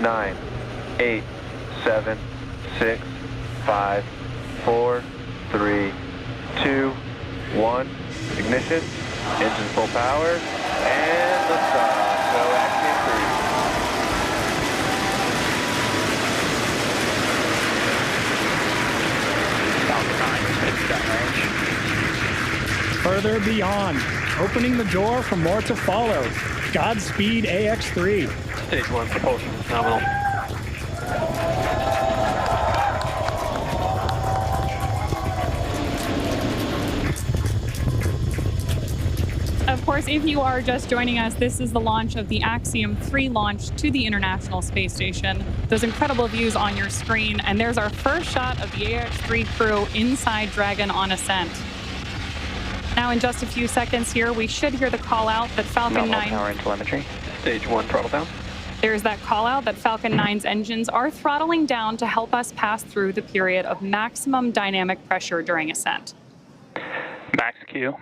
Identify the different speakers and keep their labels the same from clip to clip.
Speaker 1: 9, 8, 7, 6, 5, 4, 3, 2, 1. Ignition, engine full power, and liftoff. So Axiom
Speaker 2: 3. Further beyond, opening the door for more to follow. Godspeed AX3.
Speaker 1: Stage 1 propulsion is nominal.
Speaker 3: Of course, if you are just joining us, this is the launch of the Axiom 3 launch to the International Space Station. Those incredible views on your screen, and there's our first shot of the AX3 crew inside Dragon on ascent. Now, in just a few seconds here, we should hear the call out that Falcon 9...
Speaker 1: power and telemetry. Stage 1 throttle down.
Speaker 3: There's that call out that Falcon 9's engines are throttling down to help us pass through the period of maximum dynamic pressure during ascent.
Speaker 4: Max Q.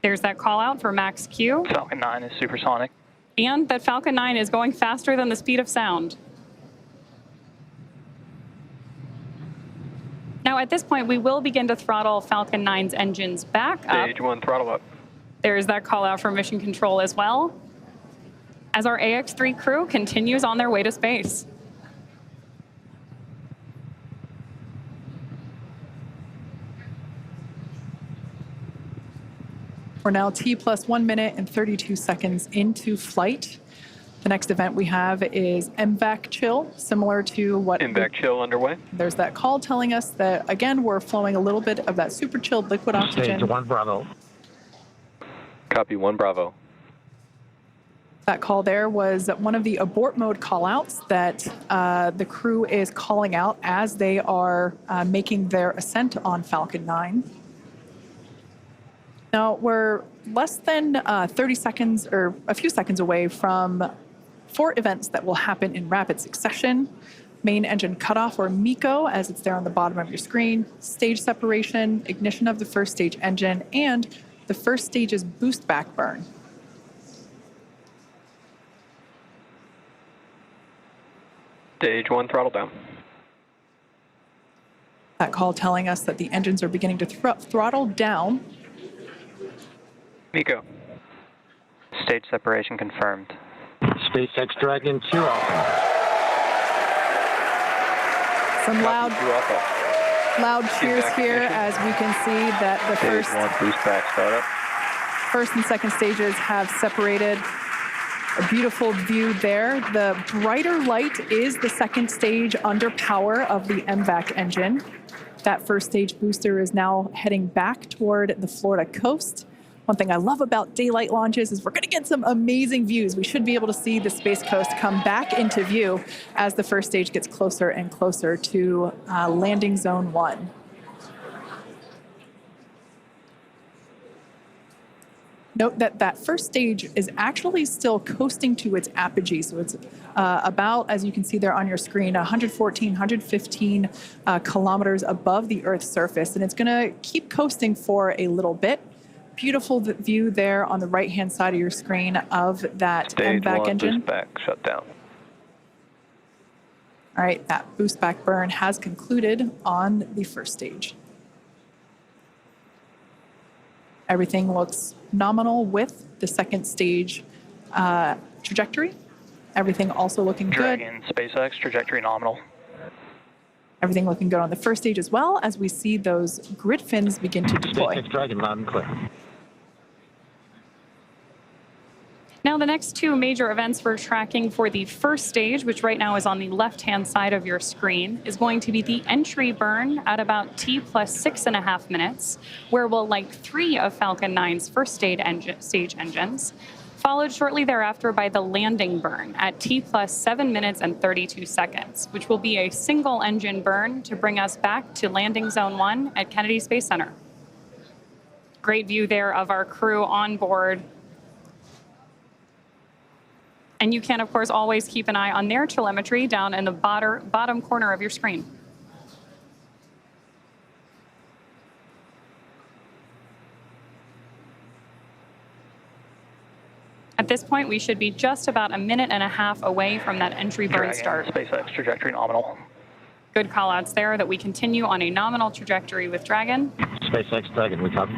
Speaker 3: There's that call out for Max Q.
Speaker 4: Falcon 9 is supersonic.
Speaker 3: And that Falcon 9 is going faster than the speed of sound. Now, at this point, we will begin to throttle Falcon 9's engines back up.
Speaker 1: Stage 1 throttle up.
Speaker 3: There's that call out for mission control as well, as our AX3 crew continues on their way to space.
Speaker 5: We're now T plus 1 minute and 32 seconds into flight. The next event we have is MVAC chill, similar to what...
Speaker 1: MVAC chill underway.
Speaker 5: There's that call telling us that, again, we're flowing a little bit of that super chilled liquid oxygen.
Speaker 6: Stage 1 Bravo.
Speaker 1: Copy 1 Bravo.
Speaker 5: That call there was one of the abort mode callouts that the crew is calling out as they are making their ascent on Falcon 9. Now, we're less than 30 seconds or a few seconds away from 4 events that will happen in rapid succession. Main engine cutoff, or MECO, as it's there on the bottom of your screen, stage separation, ignition of the first stage engine, and the first stage's boost back burn.
Speaker 1: Stage 1 throttle down.
Speaker 5: That call telling us that the engines are beginning to throttle down.
Speaker 1: MECO.
Speaker 4: Stage separation confirmed.
Speaker 6: SpaceX Dragon 2 Alpha.
Speaker 5: Some loud cheers here
Speaker 1: ignition.
Speaker 5: as we can see that the
Speaker 1: Stage 1 boost back startup.
Speaker 5: first and second stages have separated. A beautiful view there. The brighter light is the second stage under power of the MVAC engine. That first stage booster is now heading back toward the Florida coast. One thing I love about daylight launches is we're going to get some amazing views. We should be able to see the Space Coast come back into view as the first stage gets closer and closer to landing zone 1. Note that that first stage is actually still coasting to its apogee. So it's about, as you can see there on your screen, 114, 115 kilometers above the Earth's surface. And it's going to keep coasting for a little bit. Beautiful view there on the right-hand side of your screen of that
Speaker 1: Stage
Speaker 5: MVAC
Speaker 1: 1
Speaker 5: engine.
Speaker 1: boost back shut down.
Speaker 5: All right, that boost back burn has concluded on the first stage. Everything looks nominal with the second stage trajectory. Everything also looking good.
Speaker 4: Dragon SpaceX trajectory nominal.
Speaker 5: Everything looking good on the first stage as well as we see those grid fins begin to deploy.
Speaker 6: SpaceX Dragon loud and clear.
Speaker 3: Now, the next two major events we're tracking for the first stage, which right now is on the left-hand side of your screen, is going to be the entry burn at about T plus 6.5 minutes, where we'll light 3 of Falcon 9's first stage engines, followed shortly thereafter by the landing burn at T plus 7 minutes and 32 seconds, which will be a single engine burn to bring us back to landing zone 1 at Kennedy Space Center. Great view there of our crew on board. And you can, of course, always keep an eye on their telemetry down in the bottom corner of your screen. At this point, we should be just about a minute and a half away from that entry burn
Speaker 4: Dragon,
Speaker 3: start.
Speaker 4: SpaceX trajectory nominal.
Speaker 3: Good callouts there that we continue on a nominal trajectory with Dragon,
Speaker 6: SpaceX Dragon, we copy.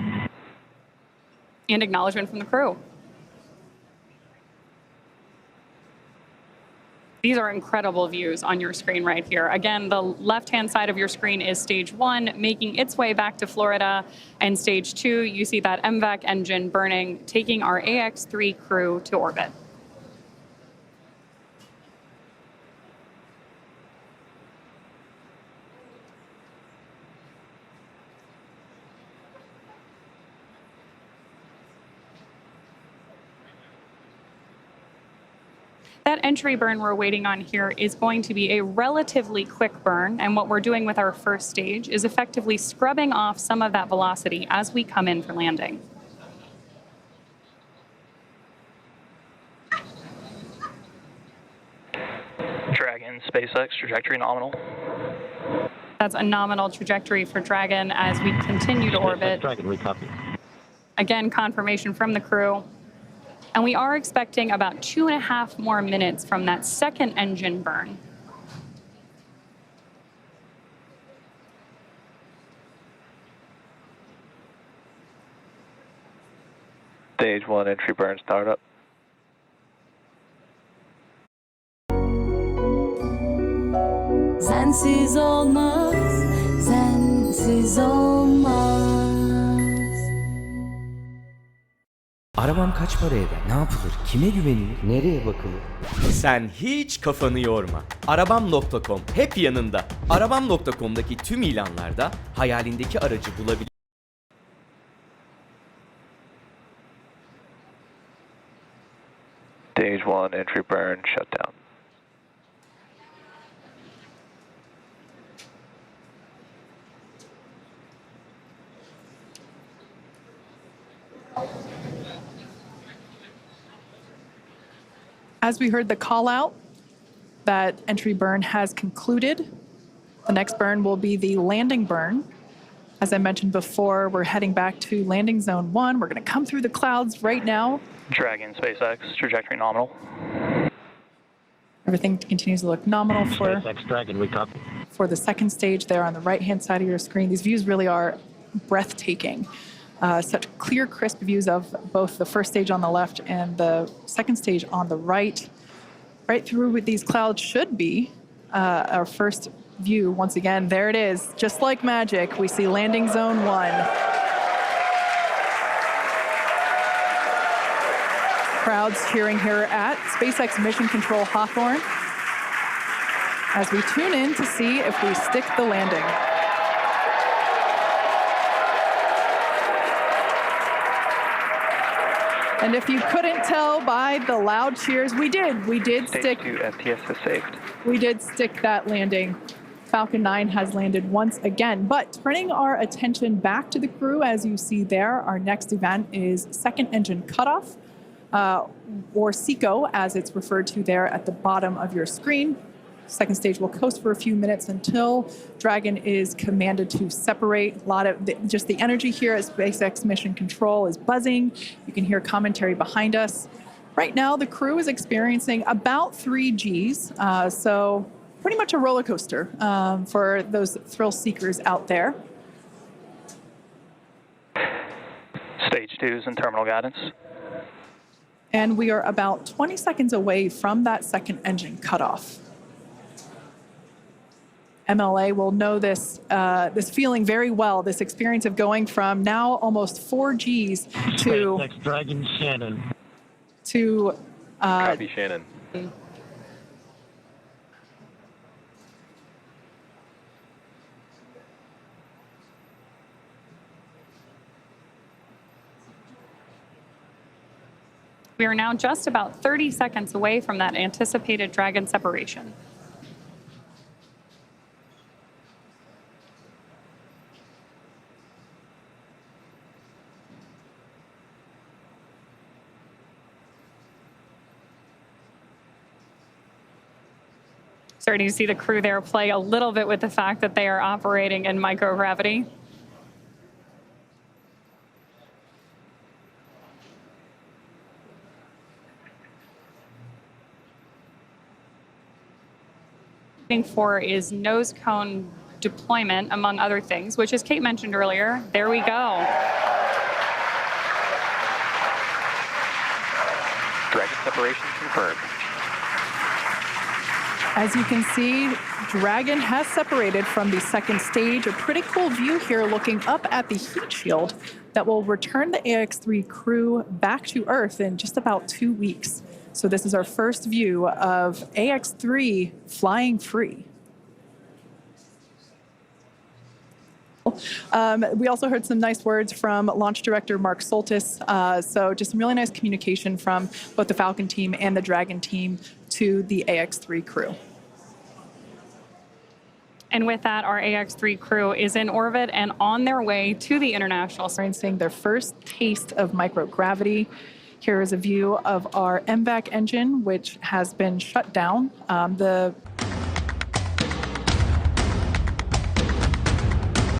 Speaker 3: and acknowledgement from the crew. These are incredible views on your screen right here. Again, the left-hand side of your screen is stage 1, making its way back to Florida. And stage 2, you see that MVAC engine burning, taking our AX-3 crew to orbit. That entry burn we're waiting on here is going to be a relatively quick burn, and what we're doing with our first stage is effectively scrubbing off some of that velocity as we come in for landing.
Speaker 4: Dragon, SpaceX trajectory nominal.
Speaker 3: That's a nominal trajectory for Dragon as we continue to
Speaker 6: SpaceX
Speaker 3: orbit.
Speaker 6: Dragon, we copy.
Speaker 3: Again, confirmation from the crew. And we are expecting about 2.5 more minutes from that second engine burn.
Speaker 1: Stage 1 entry burn startup.
Speaker 7: Sensiz olmaz, sensiz olmaz.
Speaker 8: Arabam kaç para eder? Ne yapılır? Kime güvenilir? Nereye bakılır? Sen hiç kafanı yorma. Arabam.com hep yanında. Arabam.com'daki tüm ilanlarda hayalindeki aracı bulabilir.
Speaker 1: Stage 1 entry burn shutdown.
Speaker 5: As we heard the call out, that entry burn has concluded. The next burn will be the landing burn. As I mentioned before, we're heading back to landing zone 1. We're going to come through the clouds right now.
Speaker 4: Dragon, SpaceX trajectory nominal.
Speaker 5: Everything continues to look nominal
Speaker 6: SpaceX Dragon, we copy.
Speaker 5: for the second stage there on the right-hand side of your screen. These views really are breathtaking. Such clear, crisp views of both the first stage on the left and the second stage on the right. Right through with these clouds should be our first view. Once again, there it is. Just like magic, we see landing zone 1. Crowds cheering here at SpaceX Mission Control Hawthorne as we tune in to see if we stick the landing. And if you couldn't tell by the loud cheers, we did
Speaker 1: Stage 2 FTS is saved.
Speaker 5: We did stick that landing. Falcon 9 has landed once again. But turning our attention back to the crew, as you see there, our next event is second engine cutoff, or SECO, as it's referred to there at the bottom of your screen. Second stage will coast for a few minutes until Dragon is commanded to separate. A lot of just the energy here at SpaceX Mission Control is buzzing. You can hear commentary behind us. Right now, the crew is experiencing about 3 Gs, so pretty much a roller coaster for those thrill seekers out there.
Speaker 4: Stage 2 is in terminal guidance.
Speaker 5: And we are about 20 seconds away from that second engine cutoff. MLA will know this this feeling very well, this experience of going from now almost 4 Gs to...
Speaker 6: SpaceX Dragon Shannon.
Speaker 5: To...
Speaker 1: Copy Shannon.
Speaker 3: We are now just about 30 seconds away from that anticipated Dragon separation. Starting to see the crew there play a little bit with the fact that they are operating in microgravity. For is nose cone deployment, among other things, which, as Kate mentioned earlier, there we go.
Speaker 1: Dragon separation confirmed.
Speaker 5: As you can see, Dragon has separated from the second stage. A pretty cool view here looking up at the heat shield that will return the AX-3 crew back to Earth in just about 2 weeks. So this is our first view of AX-3 flying free. We also heard some nice words from launch director Mark Soltis. So just some really nice communication from both the Falcon team and the Dragon team to the AX-3 crew.
Speaker 3: And with that, our AX-3 crew is in orbit and on their way to the International.
Speaker 5: Experiencing their first taste of microgravity. Here is a view of our MVAC engine, which has been shut down. The